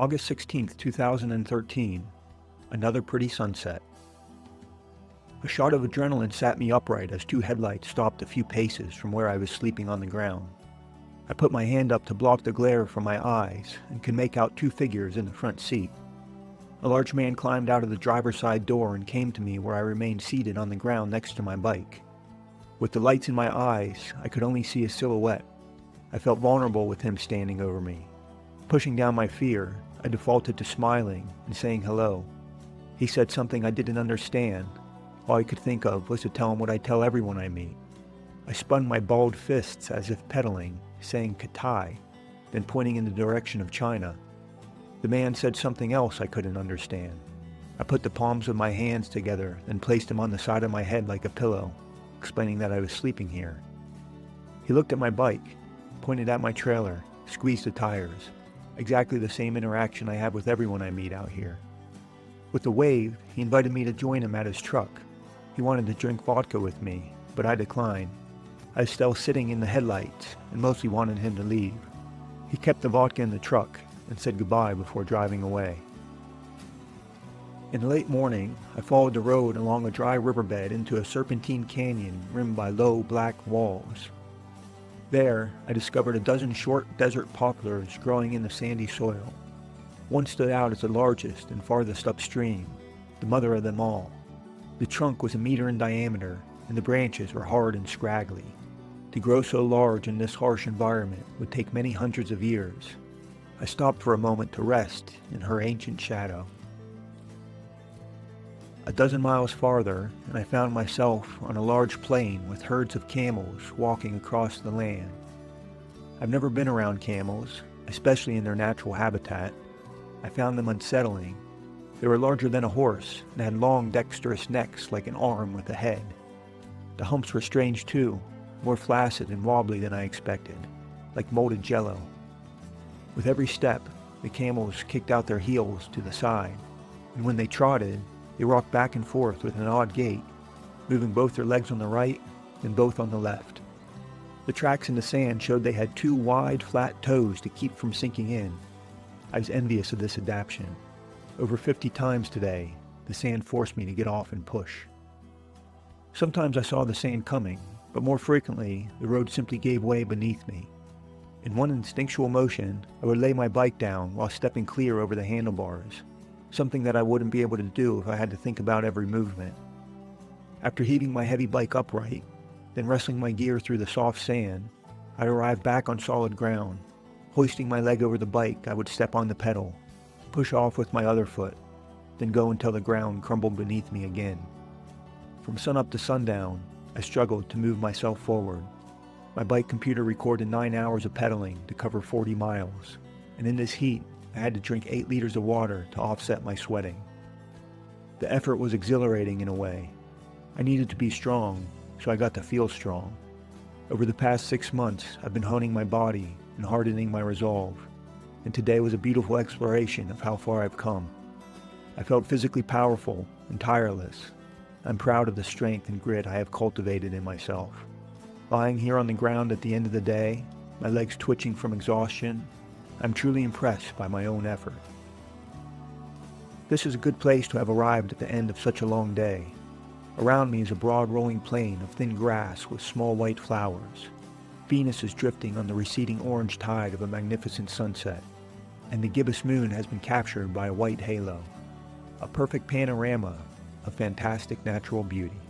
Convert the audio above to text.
August 16th, 2013. Another pretty sunset. A shot of adrenaline sat me upright as two headlights stopped a few paces from where I was sleeping on the ground. I put my hand up to block the glare from my eyes and could make out two figures in the front seat. A large man climbed out of the driver's side door and came to me where I remained seated on the ground next to my bike. With the lights in my eyes, I could only see his silhouette. I felt vulnerable with him standing over me. Pushing down my fear, I defaulted to smiling and saying hello. He said something I didn't understand. All I could think of was to tell him what I tell everyone I meet. I spun my balled fists as if pedaling, saying Katai, then pointing in the direction of China. The man said something else I couldn't understand. I put the palms of my hands together, then placed him on the side of my head like a pillow, explaining that I was sleeping here. He looked at my bike, pointed at my trailer, squeezed the tires. Exactly the same interaction I have with everyone I meet out here. With a wave, he invited me to join him at his truck. He wanted to drink vodka with me, but I declined. I was still sitting in the headlights and mostly wanted him to leave. He kept the vodka in the truck and said goodbye before driving away. In the late morning, I followed the road along a dry riverbed into a serpentine canyon rimmed by low black walls. There, I discovered a dozen short desert poplars growing in the sandy soil. One stood out as the largest and farthest upstream, the mother of them all. The trunk was a meter in diameter, and the branches were hard and scraggly. To grow so large in this harsh environment would take many hundreds of years. I stopped for a moment to rest in her ancient shadow. A dozen miles farther, and I found myself on a large plain with herds of camels walking across the land. I've never been around camels, especially in their natural habitat. I found them unsettling. They were larger than a horse and had long, dexterous necks like an arm with a head. The humps were strange too, more flaccid and wobbly than I expected, like molded jello. With every step, the camels kicked out their heels to the side, and when they trotted, they rocked back and forth with an odd gait, moving both their legs on the right and both on the left. The tracks in the sand showed they had two wide, flat toes to keep from sinking in. I was envious of this adaptation. Over 50 times today, the sand forced me to get off and push. Sometimes I saw the sand coming, but more frequently, the road simply gave way beneath me. In one instinctual motion, I would lay my bike down while stepping clear over the handlebars, something that I wouldn't be able to do if I had to think about every movement. After heaving my heavy bike upright, then wrestling my gear through the soft sand, I arrived back on solid ground. Hoisting my leg over the bike, I would step on the pedal, push off with my other foot, then go until the ground crumbled beneath me again. From sunup to sundown, I struggled to move myself forward. My bike computer recorded 9 hours of pedaling to cover 40 miles, and in this heat, I had to drink 8 liters of water to offset my sweating. The effort was exhilarating in a way. I needed to be strong, so I got to feel strong. Over the past 6 months, I've been honing my body and hardening my resolve, and today was a beautiful exploration of how far I've come. I felt physically powerful and tireless. I'm proud of the strength and grit I have cultivated in myself. Lying here on the ground at the end of the day, my legs twitching from exhaustion, I'm truly impressed by my own effort. This is a good place to have arrived at the end of such a long day. Around me is a broad rolling plain of thin grass with small white flowers. Venus is drifting on the receding orange tide of a magnificent sunset, and the gibbous moon has been captured by a white halo. A perfect panorama of fantastic natural beauty.